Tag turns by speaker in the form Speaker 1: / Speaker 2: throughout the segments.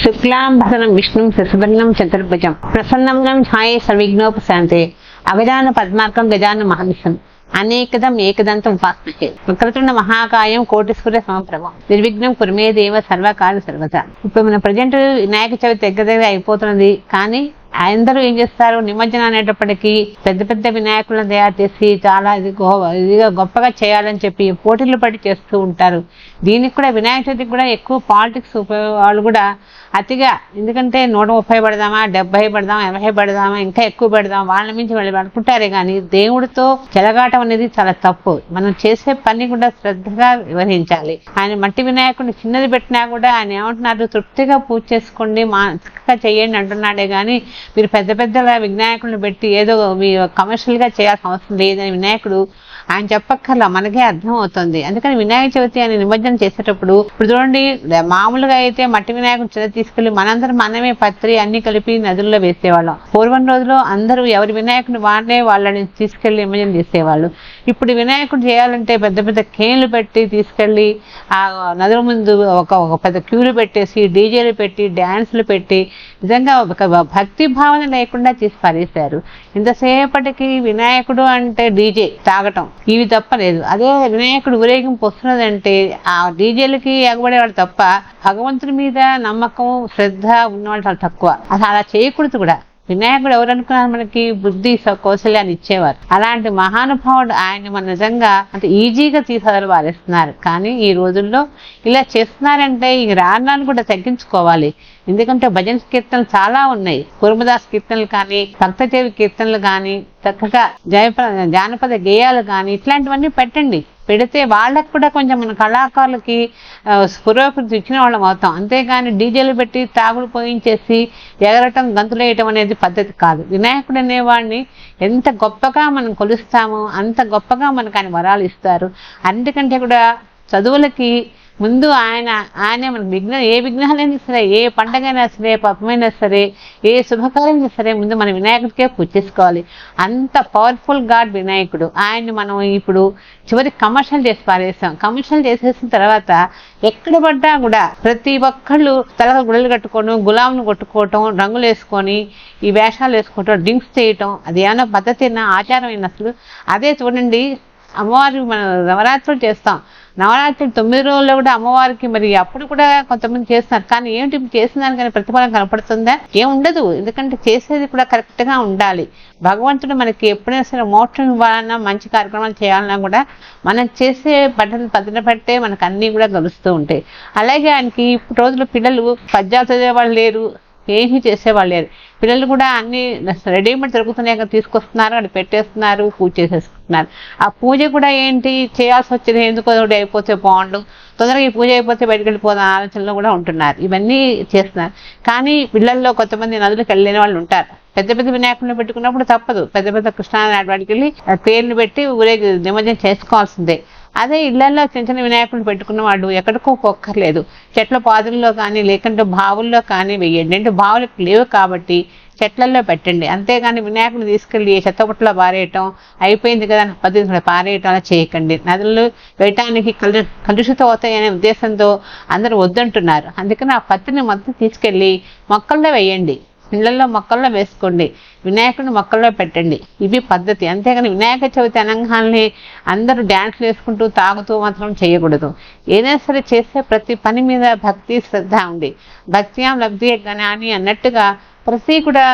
Speaker 1: శుక్లాంబరం విష్ణుం శశివర్ణం చతుర్భుజం ప్రసన్నం ఛాయే సర్విఘ్నోపశాంతే అగజాన పద్మార్కం గజాన మహర్నిశం అనేకదం ఏకదంతం ఉపాస్మహే వక్రతుండ మహాకాయం కోటిస్ఫుర సమప్రభం నిర్విఘ్నం కుర్మే దేవ సర్వకార్య సర్వదా. ఇప్పుడు మన ప్రజెంట్ వినాయక చవితి దగ్గర అయిపోతున్నది, కానీ అందరూ ఏం చేస్తారు, నిమజ్జనం అనేటప్పటికీ పెద్ద పెద్ద వినాయకులను తయారు చేసి చాలా ఇదిగా గొప్పగా చేయాలని చెప్పి పోటీలు పడి చేస్తూ ఉంటారు. దీనికి కూడా వినాయక చవితికి కూడా ఎక్కువ పాలిటిక్స్ వాళ్ళు కూడా అతిగా, ఎందుకంటే 130 పెడదామా, 70 పెడదామా, 80 పెడదామా, ఇంకా ఎక్కువ పెడదాం, వాళ్ళ మించి వాళ్ళు అనుకుంటారే కానీ దేవుడితో చెలగాటం అనేది చాలా తప్పు. మనం చేసే పని కూడా శ్రద్ధగా వివరించాలి. ఆయన మట్టి వినాయకుడిని చిన్నది పెట్టినా కూడా ఆయన ఏమంటున్నారు, తృప్తిగా పూజ చేసుకోండి, చక్కగా చేయండి అంటున్నాడే కానీ మీరు పెద్ద పెద్దగా వినాయకుడిని పెట్టి ఏదో మీ కమర్షియల్గా చేయాల్సిన అవసరం లేదని వినాయకుడు ఆయన చెప్పక్కర్లా, మనకే అర్థం అవుతుంది. అందుకని వినాయక చవితి అని నిమజ్జనం చేసేటప్పుడు ఇప్పుడు చూడండి, మామూలుగా అయితే మట్టి వినాయకుడిని చిన్న తీసుకెళ్లి మనందరం మనమే పత్రి అన్ని కలిపి నదుల్లో వేసేవాళ్ళం. పూర్వం రోజులో అందరూ ఎవరి వినాయకుడిని వాళ్ళని తీసుకెళ్లి నిమజ్జనం చేసేవాళ్ళు. ఇప్పుడు వినాయకుడు చేయాలంటే పెద్ద పెద్ద కేన్లు పెట్టి తీసుకెళ్లి ఆ నదుల ముందు ఒక పెద్ద క్యూలు పెట్టేసి డీజేలు పెట్టి డ్యాన్సులు పెట్టి నిజంగా ఒక భక్తి భావన లేకుండా చేసి పారేశారు. ఇంతసేపటికి వినాయకుడు అంటే డీజే తాగటం ఇవి తప్ప లేదు. అదే వినాయకుడు ఊరేగింపు వస్తున్నదంటే ఆ డీజేలకి ఎగబడేవాడు తప్ప భగవంతుడి మీద నమ్మకం శ్రద్ధ ఉన్నవాళ్ళు చాలా తక్కువ. అసలు అలా చేయకూడదు కూడా. వినాయకుడు ఎవరు అనుకున్నారు, మనకి బుద్ధి కౌశల్యాన్ని ఇచ్చేవారు. అలాంటి మహానుభావుడు ఆయన మన నిజంగా అంటే ఈజీగా తీసదలు వారేస్తున్నారు. కానీ ఈ రోజుల్లో ఇలా చేస్తున్నారంటే ఈ రారణాన్ని కూడా తగ్గించుకోవాలి. ఎందుకంటే భజన కీర్తనలు చాలా ఉన్నాయి, కుర్మదాస్ కీర్తనలు కానీ, భక్తదేవి కీర్తనలు కానీ, చక్కగా జానపద గేయాలు కానీ ఇట్లాంటివన్నీ పెట్టండి. పెడితే వాళ్ళకు కూడా కొంచెం మన కళాకారులకి పురోగతి ఇచ్చిన వాళ్ళం అవుతాం. అంతేగాని డీజేలు పెట్టి తాగుడు పోయించేసి ఎగరటం గంతులు వేయటం అనేది పద్ధతి కాదు. వినాయకుడు అనేవాడిని ఎంత గొప్పగా మనం కొలుస్తామో అంత గొప్పగా మనకు ఆయన వరాలు ఇస్తారు. అందుకంటే కూడా చదువులకి ముందు ఆయనే మనకు ఏ విఘ్నాలైనా సరే, ఏ పండగైనా సరే, పప్పమైనా సరే, ఏ శుభకార్యమైనా సరే ముందు మన వినాయకుడికే పూజ చేసుకోవాలి. అంత పవర్ఫుల్ గాడ్ వినాయకుడు. ఆయన్ని మనం ఇప్పుడు చివరికి కమర్షియల్ చేసి పారేసాం. కమర్షియల్ చేసేసిన తర్వాత ఎక్కడ పడ్డా కూడా ప్రతి ఒక్కళ్ళు తలక గుడలు కట్టుకోవడం, గులాంను కొట్టుకోవటం, రంగులు వేసుకొని ఈ వేషాలు వేసుకోవటం, డ్రింక్స్ చేయటం, అది ఏమైనా పద్ధతి అయినా ఆచారం అయినా అసలు. అదే చూడండి, అమ్మవారి మనం నవరాత్రులు చేస్తాం. నవరాత్రులు 9 రోజుల్లో కూడా అమ్మవారికి మరి అప్పుడు కూడా కొంతమంది చేస్తున్నారు. కానీ ఏంటి చేసిన దానికని ప్రతిఫలం కనపడుతుందా? ఏముండదు. ఎందుకంటే చేసేది కూడా కరెక్ట్గా ఉండాలి. భగవంతుడు మనకి ఎప్పుడైనా సరే మోక్షం ఇవ్వాలన్నా మంచి కార్యక్రమాలు చేయాలన్నా కూడా మనం చేసే పద్ధతిని బట్టే మనకు అన్నీ కూడా గలుస్తూ ఉంటాయి. అలాగే ఆయనకి ఇప్పుడు రోజులు పిల్లలు పద్యాలు చదివేవాళ్ళు లేరు, ఏమీ చేసేవాళ్ళు లేరు. పిల్లలు కూడా అన్ని రెడీమేడ్ దొరుకుతున్నాయి తీసుకొస్తున్నారు, అది పెట్టేస్తున్నారు, పూజ చేసేసుకుంటున్నారు. ఆ పూజ కూడా ఏంటి చేయాల్సి వచ్చింది, ఎందుకో అయిపోతే బాగుండు, తొందరగా ఈ పూజ అయిపోతే బయటకు వెళ్ళిపోదాం ఆలోచనలో కూడా ఉంటున్నారు. ఇవన్నీ చేస్తున్నారు. కానీ పిల్లల్లో కొంతమంది నదులకు వెళ్ళిన వాళ్ళు ఉంటారు. పెద్ద పెద్ద వినాయకులను పెట్టుకున్నప్పుడు తప్పదు, పెద్ద పెద్ద కృష్ణానది వాడికి వెళ్ళి పేర్లు పెట్టి ఊరేగి నిమజ్జనం చేసుకోవాల్సిందే. అదే ఇళ్లలో చిన్న చిన్న వినాయకులు పెట్టుకున్న వాడు ఎక్కడికో పోక్కర్లేదు, చెట్ల పాదుల్లో కానీ లేకుంటే బావుల్లో కానీ వెయ్యండి. అంటే బావులకు లేవు కాబట్టి చెట్లల్లో పెట్టండి. అంతేగాని వినాయకుడు తీసుకెళ్ళి చెత్తపుట్లో పారేయటం, అయిపోయింది కదా పద్ధతి పారేయటం అలా చేయకండి. నదులు వేయటానికి కలుషితం అవుతాయనే ఉద్దేశంతో అందరూ వద్దంటున్నారు. అందుకని ఆ పత్తిని మొత్తం తీసుకెళ్ళి మొక్కల్లో వేయండి, ఇళ్లలో మొక్కల్లో వేసుకోండి, వినాయకుడిని మొక్కల్లో పెట్టండి. ఇవి పద్ధతి. అంతేగాని వినాయక చవితి అనగానే అందరూ డ్యాన్స్లు వేసుకుంటూ తాగుతూ మాత్రం చేయకూడదు. ఏదైనా సరే చేసే ప్రతి పని మీద భక్తి శ్రద్ధ ఉంది. భక్త్యాం లబ్ధి జ్ఞాని అన్నట్టుగా ప్రతి కూడా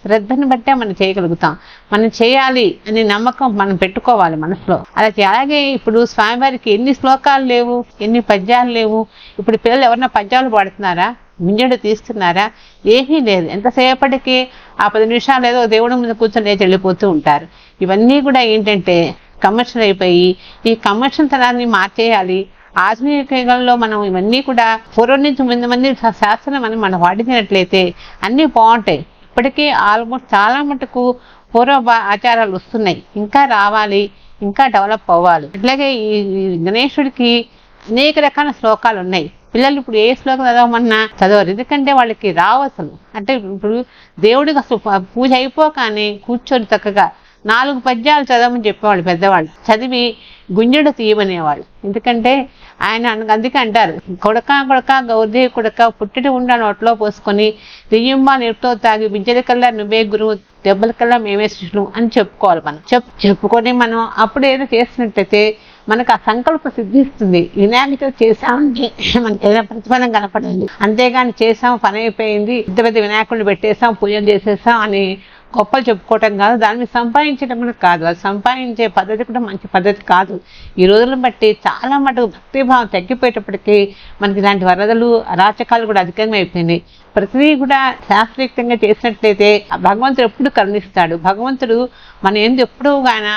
Speaker 1: శ్రద్ధను బట్టే మనం చేయగలుగుతాం. మనం చేయాలి అనే నమ్మకం మనం పెట్టుకోవాలి మనసులో. అలా అలాగే ఇప్పుడు స్వామివారికి ఎన్ని శ్లోకాలు లేవు, ఎన్ని పద్యాలు లేవు. ఇప్పుడు పిల్లలు ఎవరన్నా పద్యాలు పాడుతున్నారా, మింజడు తీస్తున్నారా? ఏమీ లేదు. ఎంతసేపటికి ఆ 10 నిమిషాలు ఏదో దేవుడి మీద కూర్చొని లేచి వెళ్ళిపోతూ ఉంటారు. ఇవన్నీ కూడా ఏంటంటే కమర్షియల్ అయిపోయి ఈ కమర్షియల్ తరాన్ని మార్చేయాలి. ఆధునిక యుగంలో మనం ఇవన్నీ కూడా పూర్వం నుంచి 9 మంది శాస్త్రం మనం వాడించినట్లయితే అన్నీ బాగుంటాయి. ఇప్పటికీ ఆల్మోస్ట్ చాలా మటుకు పూర్వ ఆచారాలు వస్తున్నాయి, ఇంకా రావాలి, ఇంకా డెవలప్ అవ్వాలి. అట్లాగే ఈ గణేశుడికి అనేక రకాల శ్లోకాలు ఉన్నాయి. పిల్లలు ఇప్పుడు ఏ శ్లోకం చదవమన్నా చదవరు, ఎందుకంటే వాళ్ళకి రావు అసలు. అంటే ఇప్పుడు దేవుడికి అసలు పూజ అయిపోగానే కూర్చొని చక్కగా 4 పద్యాలు చదవమని చెప్పేవాళ్ళు పెద్దవాళ్ళు. చదివి గుంజెడు తీయమనేవాళ్ళు. ఎందుకంటే ఆయన అందుకే అంటారు, కొడక గౌరీ కొడక పుట్టిటి ఉండ నోట్లో పోసుకొని దెయ్యంబా నేర్పుతో తాగి బింజలకల్లా నువ్వే గురువు దెబ్బలకల్లా మేమే శిష్యులు అని చెప్పుకోవాలి. మనం చెప్పుకొని మనం అప్పుడు ఏదో చేసినట్టయితే మనకు ఆ సంకల్పం సిద్ధిస్తుంది. వినాయక చవితి చేసామంటే మనకి ఏదైనా ప్రతిఫలం కనపడింది, అంతేగాని చేసాం పని అయిపోయింది పెద్ద వినాయకుడిని పెట్టేసాం పూజలు చేసేసాం అని గొప్పలు చెప్పుకోవటం కాదు. దాన్ని సంపాదించడం కూడా కాదు. అది సంపాదించే పద్ధతి కూడా మంచి పద్ధతి కాదు. ఈ రోజులను బట్టి చాలా మటుకు భక్తిభావం తగ్గిపోయేటప్పటికీ మనకి ఇలాంటి వరదలు అరాచకాలు కూడా అధికంగా అయిపోయినాయి. ప్రతిదీ కూడా శాస్త్రయుక్తంగా చేసినట్లయితే భగవంతుడు ఎప్పుడు కరుణిస్తాడు. భగవంతుడు మన ఏంది ఎప్పుడూ ఆయన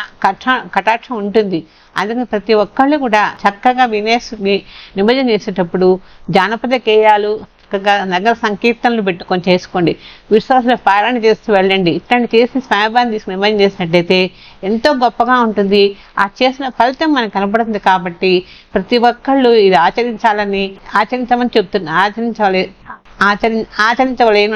Speaker 1: కటాక్షం ఉంటుంది. అందుకని ప్రతి ఒక్కళ్ళు కూడా చక్కగా నిమజ్జనం చేసేటప్పుడు జానపద గేయాలు చక్కగా నగర సంకీర్తనలు పెట్టుకొని చేసుకోండి. విశ్వాస పారాయణ చేస్తూ వెళ్ళండి. ఇట్లాంటి చేసి స్వామివారిని తీసుకుని నిమజ్జనం చేసినట్టయితే ఎంతో గొప్పగా ఉంటుంది. ఆ చేసిన ఫలితం మనకు కనపడుతుంది. కాబట్టి ప్రతి ఒక్కళ్ళు ఇది ఆచరించమని చెప్తున్నా. ఆచరించవలేను